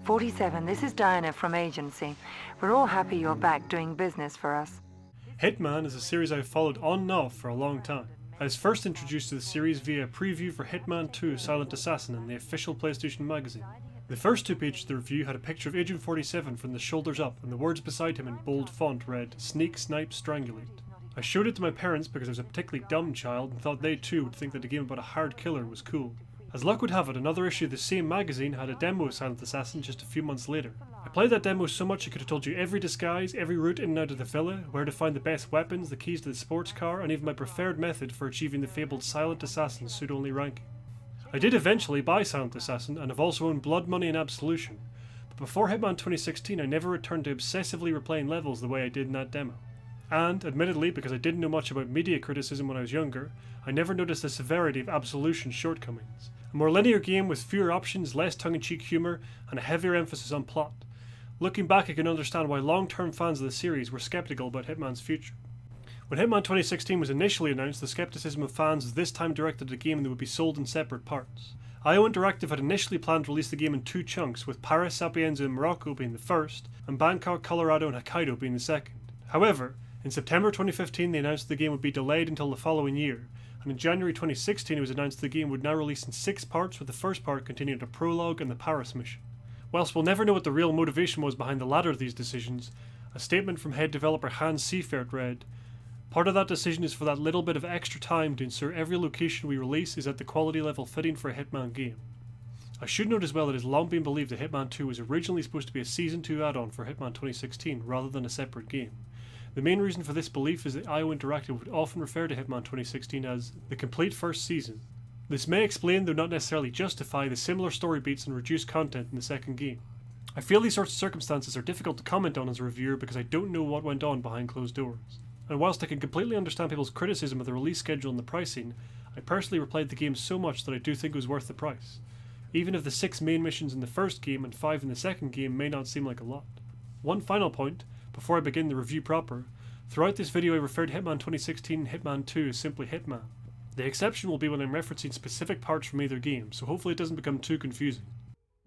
47, this is Diana from Agency. We're all happy you're back doing business for us. Hitman is a series I've followed on and off for a long time. I was first introduced to the series via a preview for Hitman 2 Silent Assassin in the official PlayStation magazine. The first 2 pages of the review had a picture of Agent 47 from the shoulders up, and the words beside him in bold font read, "Sneak, Snipe, Strangulate." I showed it to my parents because I was a particularly dumb child and thought they too would think that a game about a hard killer was cool. As luck would have it, another issue of the same magazine had a demo of Silent Assassin just a few months later. I played that demo so much I could have told you every disguise, every route in and out of the villa, where to find the best weapons, the keys to the sports car, and even my preferred method for achieving the fabled Silent Assassin suit-only ranking. I did eventually buy Silent Assassin, and have also owned Blood Money and Absolution, but before Hitman 2016 I never returned to obsessively replaying levels the way I did in that demo. And, admittedly, because I didn't know much about media criticism when I was younger, I never noticed the severity of Absolution's shortcomings. A more linear game with fewer options, less tongue-in-cheek humour, and a heavier emphasis on plot. Looking back, I can understand why long-term fans of the series were sceptical about Hitman's future. When Hitman 2016 was initially announced, the scepticism of fans was this time directed at a game that would be sold in separate parts. IO Interactive had initially planned to release the game in 2 chunks, with Paris, Sapienza and Morocco being the first, and Bangkok, Colorado and Hokkaido being the second. However, in September 2015 they announced the game would be delayed until the following year, and in January 2016 it was announced the game would now release in 6 parts, with the first part continuing a prologue and the Paris mission. Whilst we'll never know what the real motivation was behind the latter of these decisions, a statement from head developer Hans Seifert read, "Part of that decision is for that little bit of extra time to ensure every location we release is at the quality level fitting for a Hitman game." I should note as well that it has long been believed that Hitman 2 was originally supposed to be a Season 2 add-on for Hitman 2016 rather than a separate game. The main reason for this belief is that IO Interactive would often refer to Hitman 2016 as the complete first season. This may explain, though not necessarily justify, the similar story beats and reduced content in the second game. I feel these sorts of circumstances are difficult to comment on as a reviewer because I don't know what went on behind closed doors. And whilst I can completely understand people's criticism of the release schedule and the pricing, I personally replayed the game so much that I do think it was worth the price. Even if the 6 main missions in the first game and 5 in the second game may not seem like a lot. One final point, before I begin the review proper, throughout this video I referred to Hitman 2016 and Hitman 2 as simply Hitman. The exception will be when I'm referencing specific parts from either game, so hopefully it doesn't become too confusing.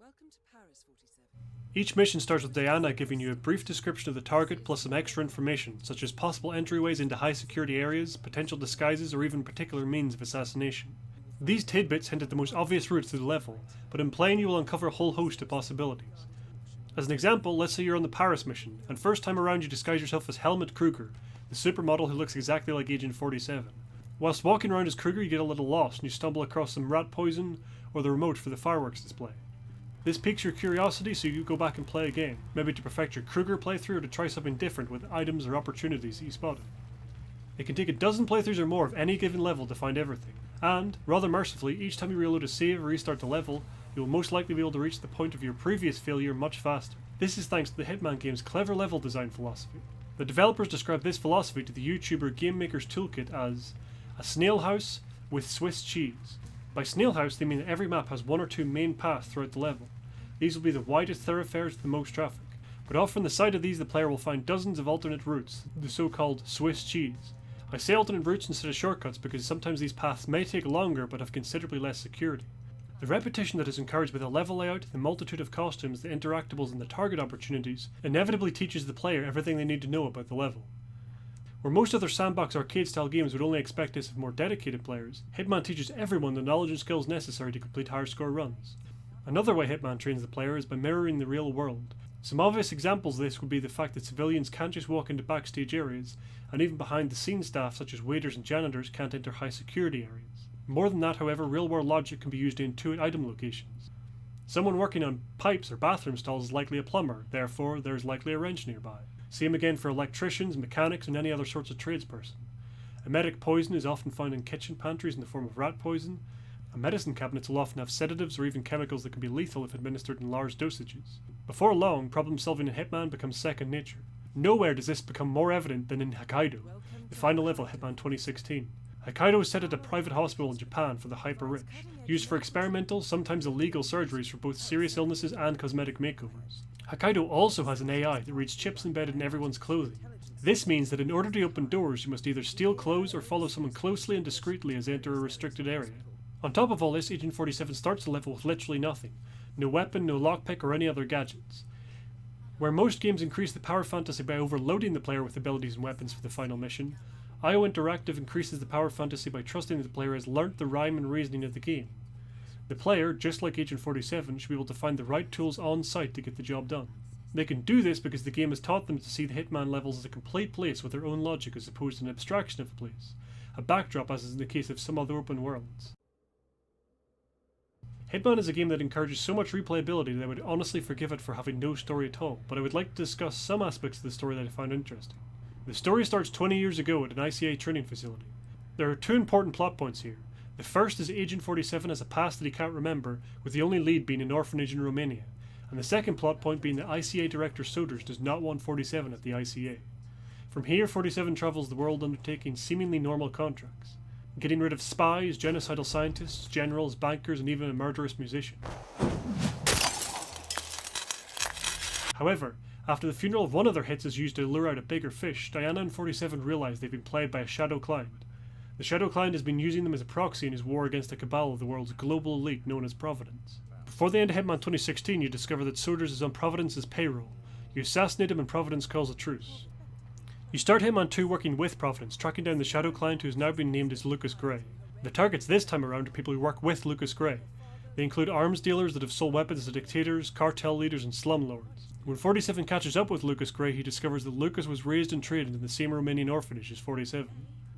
Welcome to Paris, 47. Each mission starts with Diana giving you a brief description of the target plus some extra information, such as possible entryways into high security areas, potential disguises, or even particular means of assassination. These tidbits hint at the most obvious routes through the level, but in playing you will uncover a whole host of possibilities. As an example, let's say you're on the Paris mission, and first time around you disguise yourself as Helmut Kruger, the supermodel who looks exactly like Agent 47. Whilst walking around as Kruger you get a little lost and you stumble across some rat poison or the remote for the fireworks display. This piques your curiosity, so you go back and play again, maybe to perfect your Kruger playthrough or to try something different with items or opportunities that you spotted. It can take a dozen playthroughs or more of any given level to find everything, and, rather mercifully, each time you reload a save or restart the level, you will most likely be able to reach the point of your previous failure much faster. This is thanks to the Hitman game's clever level design philosophy. The developers describe this philosophy to the YouTuber Game Maker's Toolkit as a snail house with Swiss cheese. By snail house they mean that every map has 1 or 2 main paths throughout the level. These will be the widest thoroughfares with the most traffic, but off on the side of these the player will find dozens of alternate routes, the so-called Swiss cheese. I say alternate routes instead of shortcuts because sometimes these paths may take longer but have considerably less security. The repetition that is encouraged by the level layout, the multitude of costumes, the interactables and the target opportunities inevitably teaches the player everything they need to know about the level. Where most other sandbox arcade style games would only expect this of more dedicated players, Hitman teaches everyone the knowledge and skills necessary to complete higher score runs. Another way Hitman trains the player is by mirroring the real world. Some obvious examples of this would be the fact that civilians can't just walk into backstage areas, and even behind the scenes staff such as waiters and janitors can't enter high security areas. More than that, however, real world logic can be used to intuit item locations. Someone working on pipes or bathroom stalls is likely a plumber, therefore there's likely a wrench nearby. Same again for electricians, mechanics and any other sorts of tradesperson. Emetic poison is often found in kitchen pantries in the form of rat poison, and medicine cabinets will often have sedatives or even chemicals that can be lethal if administered in large dosages. Before long, problem solving in Hitman becomes second nature. Nowhere does this become more evident than in Hokkaido, the final level of Hitman 2016. Hokkaido is set at a private hospital in Japan for the hyper-rich, used for experimental, sometimes illegal surgeries for both serious illnesses and cosmetic makeovers. Hokkaido also has an AI that reads chips embedded in everyone's clothing. This means that in order to open doors you must either steal clothes or follow someone closely and discreetly as they enter a restricted area. On top of all this, Agent 47 starts the level with literally nothing. no weapon, no lockpick, or any other gadgets. Where most games increase the power fantasy by overloading the player with abilities and weapons for the final mission, IO Interactive increases the power fantasy by trusting that the player has learnt the rhyme and reasoning of the game. The player, just like Agent 47, should be able to find the right tools on site to get the job done. They can do this because the game has taught them to see the Hitman levels as a complete place with their own logic as opposed to an abstraction of a place, a backdrop as is in the case of some other open worlds. Hitman is a game that encourages so much replayability that I would honestly forgive it for having no story at all, but I would like to discuss some aspects of the story that I found interesting. The story starts 20 years ago at an ICA training facility. There are two important plot points here. The first is Agent 47 has a past that he can't remember, with the only lead being an orphanage in Romania, and the second plot point being that ICA Director Soders does not want 47 at the ICA. From here, 47 travels the world undertaking seemingly normal contracts, getting rid of spies, genocidal scientists, generals, bankers, and even a murderous musician. However, after the funeral of one of their hits is used to lure out a bigger fish, Diana and 47 realise they've been played by a shadow client. The Shadow Client has been using them as a proxy in his war against the cabal of the world's global elite known as Providence. Before the end of Hitman 2016, you discover that Soders is on Providence's payroll. You assassinate him and Providence calls a truce. You start Hitman 2 working with Providence, tracking down the Shadow Client who has now been named as Lucas Gray. The targets this time around are people who work with Lucas Gray. They include arms dealers that have sold weapons to dictators, cartel leaders, and slumlords. When 47 catches up with Lucas Gray, he discovers that Lucas was raised and trained in the same Romanian orphanage as 47.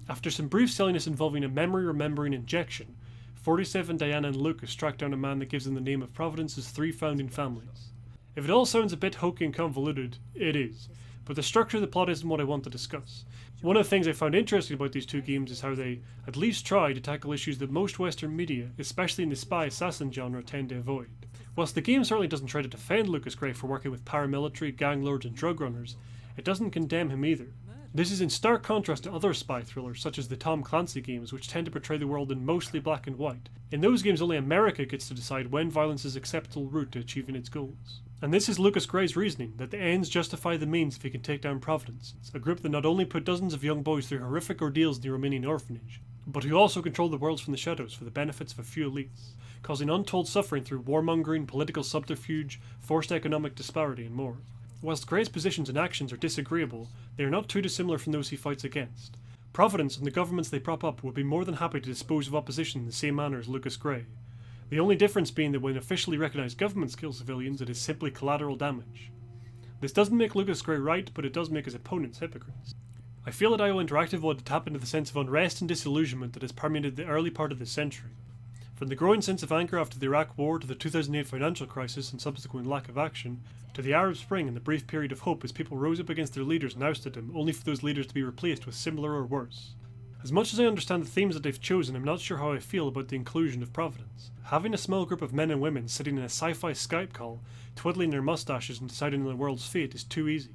After some brief silliness involving a memory remembering injection, 47, Diana, and Lucas track down a man that gives them the name of Providence's three founding families. If it all sounds a bit hokey and convoluted, it is, but the structure of the plot isn't what I want to discuss. One of the things I found interesting about these two games is how they at least try to tackle issues that most Western media, especially in the spy assassin genre, tend to avoid. Whilst the game certainly doesn't try to defend Lucas Gray for working with paramilitary, gang lords, and drug runners, it doesn't condemn him either. This is in stark contrast to other spy thrillers such as the Tom Clancy games, which tend to portray the world in mostly black and white. In those games, only America gets to decide when violence is an acceptable route to achieving its goals. And this is Lucas Gray's reasoning, that the ends justify the means if he can take down Providence, a group that not only put dozens of young boys through horrific ordeals in the Romanian orphanage, but who also control the worlds from the shadows for the benefits of a few elites, causing untold suffering through warmongering, political subterfuge, forced economic disparity, and more. Whilst Gray's positions and actions are disagreeable, they are not too dissimilar from those he fights against. Providence and the governments they prop up would be more than happy to dispose of opposition in the same manner as Lucas Gray. The only difference being that when officially recognised governments kill civilians, it is simply collateral damage. This doesn't make Lucas Gray right, but it does make his opponents hypocrites. I feel that IO Interactive wanted to tap into the sense of unrest and disillusionment that has permeated the early part of this century. From the growing sense of anger after the Iraq War to the 2008 financial crisis and subsequent lack of action, to the Arab Spring and the brief period of hope as people rose up against their leaders and ousted them, only for those leaders to be replaced with similar or worse. As much as I understand the themes that they've chosen, I'm not sure how I feel about the inclusion of Providence. Having a small group of men and women sitting in a sci-fi Skype call, twiddling their mustaches and deciding on the world's fate is too easy,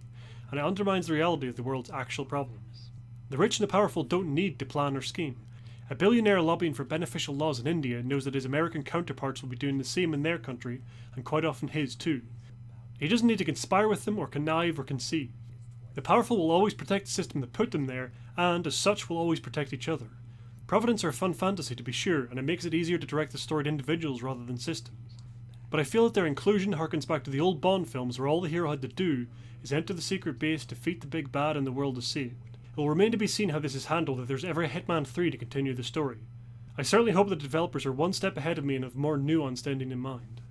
and it undermines the reality of the world's actual problems. The rich and the powerful don't need to plan or scheme. A billionaire lobbying for beneficial laws in India knows that his American counterparts will be doing the same in their country, and quite often his too. He doesn't need to conspire with them or connive or conceive. The powerful will always protect the system that put them there, and as such will always protect each other. Providence are a fun fantasy to be sure, and it makes it easier to direct the story to individuals rather than systems. But I feel that their inclusion harkens back to the old Bond films where all the hero had to do is enter the secret base, defeat the big bad, and the world is saved. It will remain to be seen how this is handled if there's ever a Hitman 3 to continue the story. I certainly hope that the developers are one step ahead of me and have more nuanced ending in mind.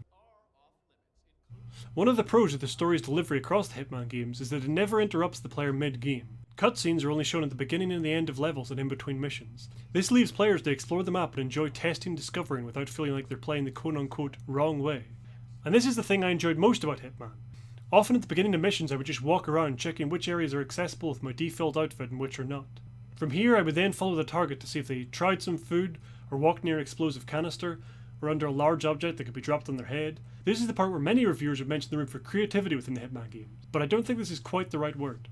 One of the pros of the story's delivery across the Hitman games is that it never interrupts the player mid-game. Cutscenes are only shown at the beginning and the end of levels and in between missions. This leaves players to explore the map and enjoy testing and discovering without feeling like they're playing the quote-unquote wrong way. And this is the thing I enjoyed most about Hitman. Often at the beginning of missions I would just walk around checking which areas are accessible with my default outfit and which are not. From here I would then follow the target to see if they tried some food, or walked near an explosive canister, or under a large object that could be dropped on their head. This is the part where many reviewers would mention the room for creativity within the Hitman games, but I don't think this is quite the right word.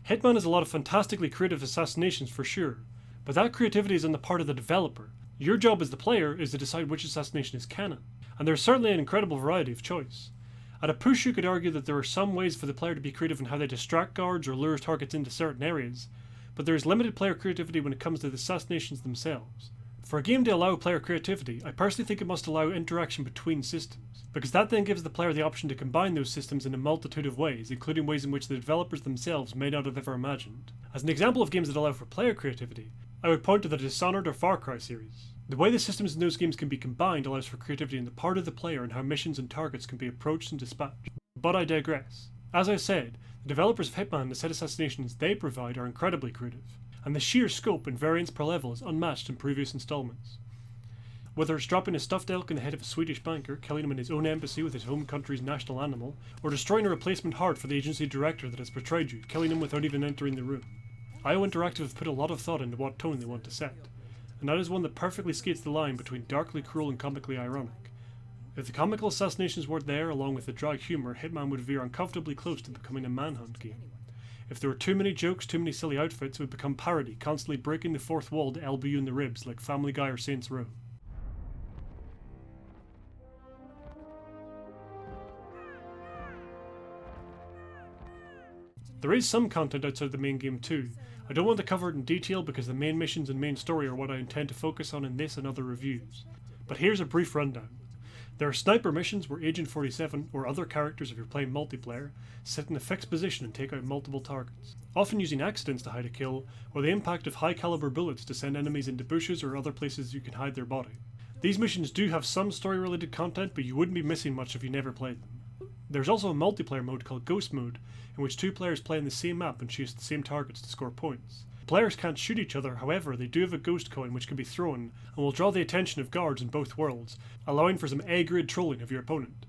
Hitman has a lot of fantastically creative assassinations for sure, but that creativity is on the part of the developer. Your job as the player is to decide which assassination is canon, and there's certainly an incredible variety of choice. At a push you could argue that there are some ways for the player to be creative in how they distract guards or lure targets into certain areas, but there is limited player creativity when it comes to the assassinations themselves. For a game to allow player creativity, I personally think it must allow interaction between systems, because that then gives the player the option to combine those systems in a multitude of ways, including ways in which the developers themselves may not have ever imagined. As an example of games that allow for player creativity, I would point to the Dishonored or Far Cry series. The way the systems in those games can be combined allows for creativity in the part of the player and how missions and targets can be approached and dispatched. But I digress. As I said, the developers of Hitman and the set assassinations they provide are incredibly creative, and the sheer scope and variance per level is unmatched in previous installments. Whether it's dropping a stuffed elk in the head of a Swedish banker, killing him in his own embassy with his home country's national animal, or destroying a replacement heart for the agency director that has betrayed you, killing him without even entering the room. IO Interactive have put a lot of thought into what tone they want to set, and that is one that perfectly skates the line between darkly cruel and comically ironic. If the comical assassinations weren't there, along with the dry humour, Hitman would veer uncomfortably close to becoming a manhunt game. If there were too many jokes, too many silly outfits, it would become parody, constantly breaking the fourth wall to elbow you in the ribs like Family Guy or Saints Row. There is some content outside the main game too. I don't want to cover it in detail because the main missions and main story are what I intend to focus on in this and other reviews. But here's a brief rundown. There are sniper missions where Agent 47, or other characters if you're playing multiplayer, sit in a fixed position and take out multiple targets, often using accidents to hide a kill, or the impact of high caliber bullets to send enemies into bushes or other places you can hide their body. These missions do have some story related content, but you wouldn't be missing much if you never played them. There's also a multiplayer mode called Ghost Mode, in which two players play in the same map and chase the same targets to score points. Players can't shoot each other, however, they do have a ghost coin which can be thrown and will draw the attention of guards in both worlds, allowing for some A-grade trolling of your opponent.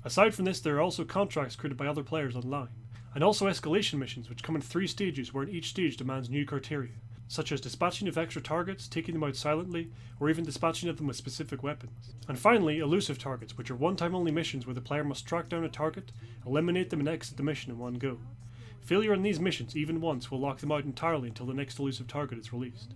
Aside from this, there are also contracts created by other players online, and also escalation missions which come in 3 stages where each stage demands new criteria, such as dispatching of extra targets, taking them out silently, or even dispatching of them with specific weapons. And finally, elusive targets, which are one-time only missions where the player must track down a target, eliminate them and exit the mission in one go. Failure on these missions, even once, will lock them out entirely until the next elusive target is released.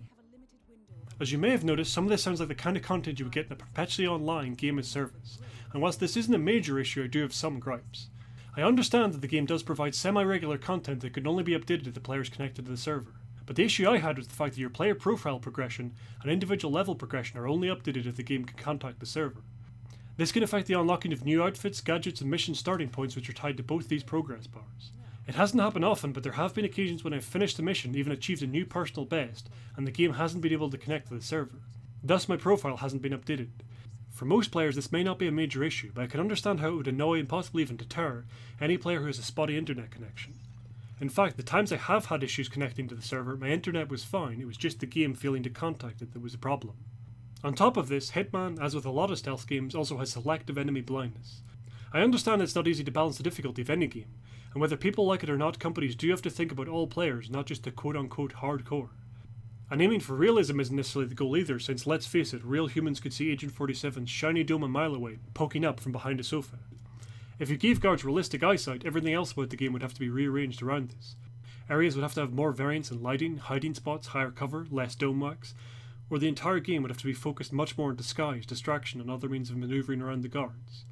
As you may have noticed, some of this sounds like the kind of content you would get in a perpetually online game as service, and whilst this isn't a major issue, I do have some gripes. I understand that the game does provide semi-regular content that can only be updated if the player is connected to the server, but the issue I had was the fact that your player profile progression and individual level progression are only updated if the game can contact the server. This can affect the unlocking of new outfits, gadgets and mission starting points which are tied to both these progress bars. It hasn't happened often, but there have been occasions when I've finished the mission, even achieved a new personal best, and the game hasn't been able to connect to the server. Thus my profile hasn't been updated. For most players this may not be a major issue, but I can understand how it would annoy and possibly even deter any player who has a spotty internet connection. In fact, the times I have had issues connecting to the server, my internet was fine, it was just the game failing to contact it that was a problem. On top of this, Hitman, as with a lot of stealth games, also has selective enemy blindness. I understand it's not easy to balance the difficulty of any game, and whether people like it or not, companies do have to think about all players, not just the quote-unquote hardcore. And aiming for realism isn't necessarily the goal either, since let's face it, real humans could see Agent 47's shiny dome a mile away, poking up from behind a sofa. If you gave guards realistic eyesight, everything else about the game would have to be rearranged around this. Areas would have to have more variance in lighting, hiding spots, higher cover, less dome wax, or the entire game would have to be focused much more on disguise, distraction and other means of manoeuvring around the guards.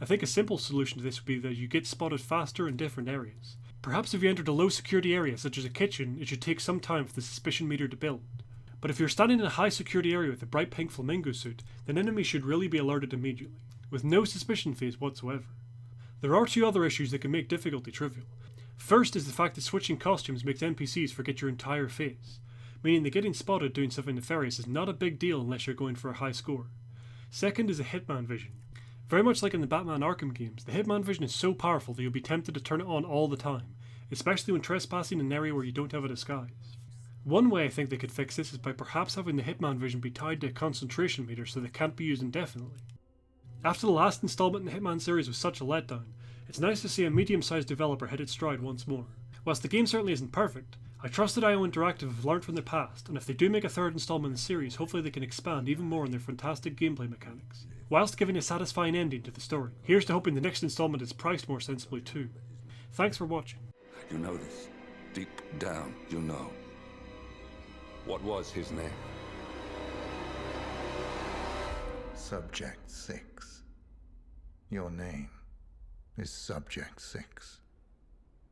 I think a simple solution to this would be that you get spotted faster in different areas. Perhaps if you entered a low security area such as a kitchen, it should take some time for the suspicion meter to build. But if you're standing in a high security area with a bright pink flamingo suit, then enemies should really be alerted immediately, with no suspicion phase whatsoever. There are 2 other issues that can make difficulty trivial. First is the fact that switching costumes makes NPCs forget your entire face, meaning that getting spotted doing something nefarious is not a big deal unless you're going for a high score. Second is the Hitman vision. Very much like in the Batman Arkham games, the Hitman vision is so powerful that you'll be tempted to turn it on all the time, especially when trespassing in an area where you don't have a disguise. One way I think they could fix this is by perhaps having the Hitman vision be tied to a concentration meter so that it can't be used indefinitely. After the last installment in the Hitman series was such a letdown, it's nice to see a medium-sized developer hit its stride once more. Whilst the game certainly isn't perfect, I trust that IO Interactive have learned from their past, and if they do make a 3rd installment in the series, hopefully they can expand even more on their fantastic gameplay mechanics, whilst giving a satisfying ending to the story. Here's to hoping the next installment is priced more sensibly too. Thanks for watching. You know this. Deep down, you know. What was his name? Subject 6. Your name is Subject 6.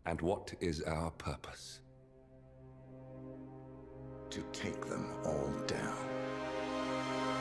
And what is our purpose? To take them all down.